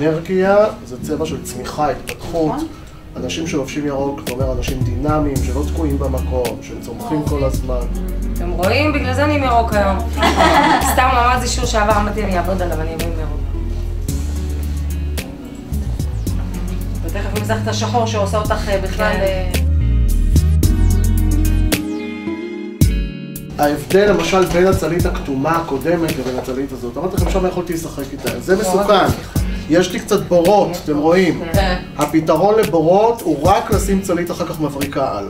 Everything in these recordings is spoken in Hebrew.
אנרגיה, זה צבע של צמיחה, התפתחות. אנשים שלובשים ירוק, זאת אומרת, אנשים דינמיים, שלא תקועים במקום, שהם צומחים כל הזמן. אתם רואים? בגלל זה אני עם ירוק היום. סתם אמרת זה שור שעבר, אמרתי אני אעבוד עליו, אני אבוא עם ירוק. ותכף נמזח את השחור שעושה אותך בכלל... ההבדל למשל בין הצלית הכתומה הקודמת לבין הצלית הזאת, אמרתי לכם שם יכולתי לשחק איתה, זה מסוכן. יש לי קצת בורות, אתם רואים? הפתרון לבורות הוא רק לשים צלית אחר כך מבריקה על.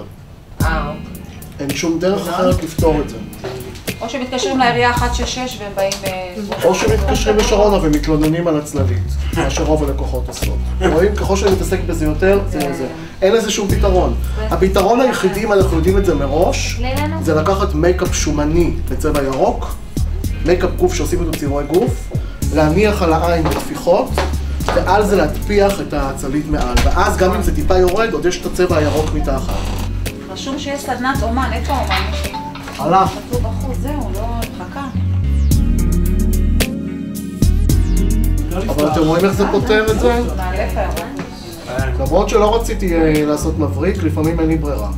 אין שום דרך אחרת לפתור את זה. או שמתקשרים לעירייה 166 והם באים... או שמתקשרים לשרונה ומתלוננים על הצללית, מה שרוב הלקוחות עושות. רואים? ככל שאני מתעסק בזה יותר, זה זה. אין לזה שום פתרון. הפתרון היחידי, אם אנחנו יודעים את זה מראש, זה לקחת מייקאפ שומני בצבע ירוק, מייקאפ גוף שעושים איתו ציורי גוף, להניח על העין בטפיחות, ועל זה להטפיח את הצלית מעל. ואז גם אם זה טיפה יורד, עוד יש את הצבע הירוק מתחת. רשום שיש סדנת אומן, איפה אומן? הלך. כתוב בחוץ, זהו, לא מחכה. אבל אתם רואים איך זה פותר את זה? מאלף הירוק. למרות שלא רציתי לעשות מבריק, לפעמים אין לי ברירה.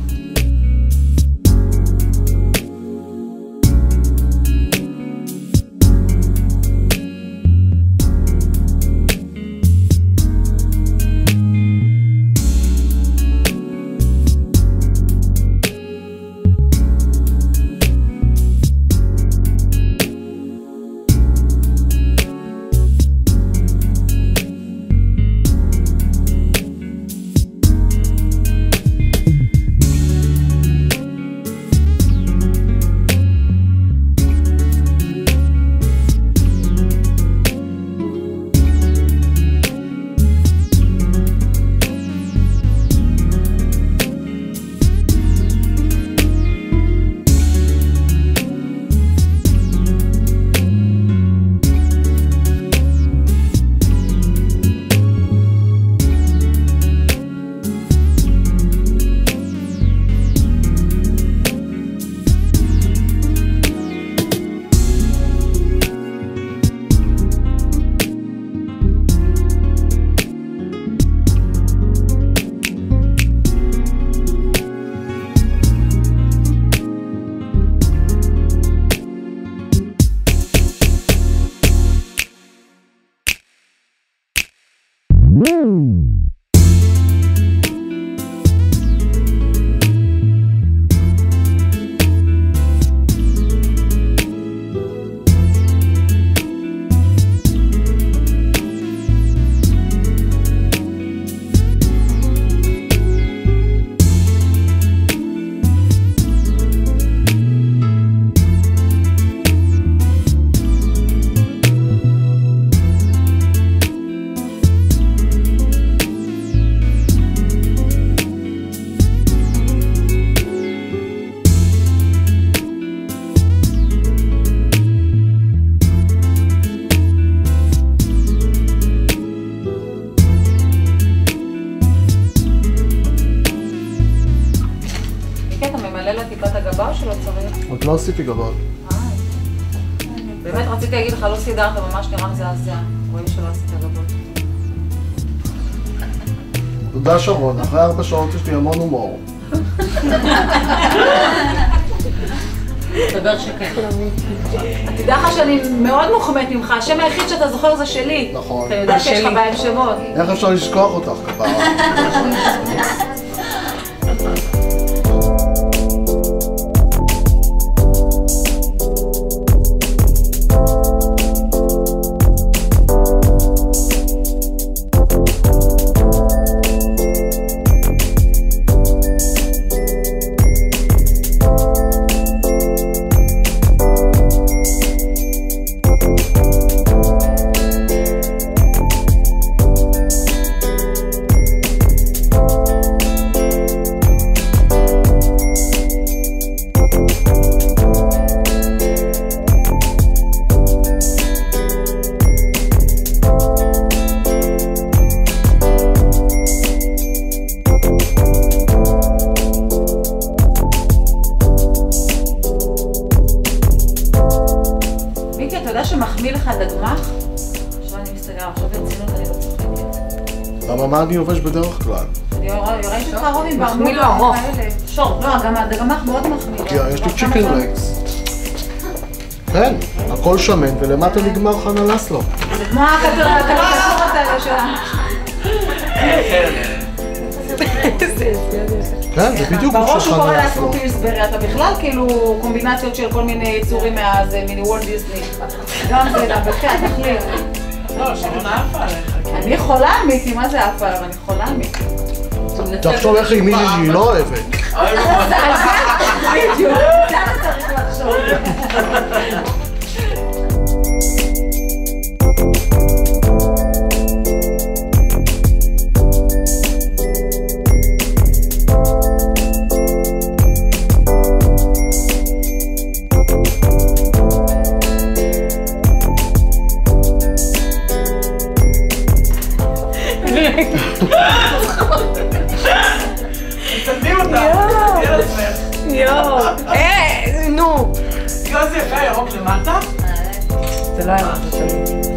עוד לא עשיתי גבות. באמת רציתי להגיד לך, לא סידרת, ממש נראה מזעזע. רואים שלא עשית גבות. תודה שרון, אחרי 4 שעות יש לי המון הומור. תדבר שכן. תדע לך שאני מאוד מוחמאת ממך, השם היחיד שאתה זוכר זה שלי. נכון. אתה יודע שיש לך בהם שמות. איך אפשר לשכוח אותך כפרה? מה אני לובש בדרך כלל? ראיתי אותך רובים מחמיא לו ארוך. שור, לא, גם הדגמח מאוד מחמיא. יש לי צ'יקן ליגס. כן, הכל שמן ולמטה נגמר חנה לסלו. זה כמו הקריקטורות האלה שלנו. כן, זה בדיוק בראש של הוא קורא חנה לעצמו לסלו. פילסברי, אתה בכלל כאילו קומבינציות של כל מיני יצורים מיני וולט דיסני. גם זה, גם בכלל, תחליט. לא, שרונה עפה עליך. אני חולה אמיתי, מה זה עפה עליו? אני חולה אמיתי. תחשוב איך היא מישהי שהיא לא אוהבת. בדיוק, זה אתה צריך לחשוב. מצלמים אותה, תהיה לעצמך. יואו, נו. יואו, זה יפה, ירוק למטה. זה לא היה משהו שלי.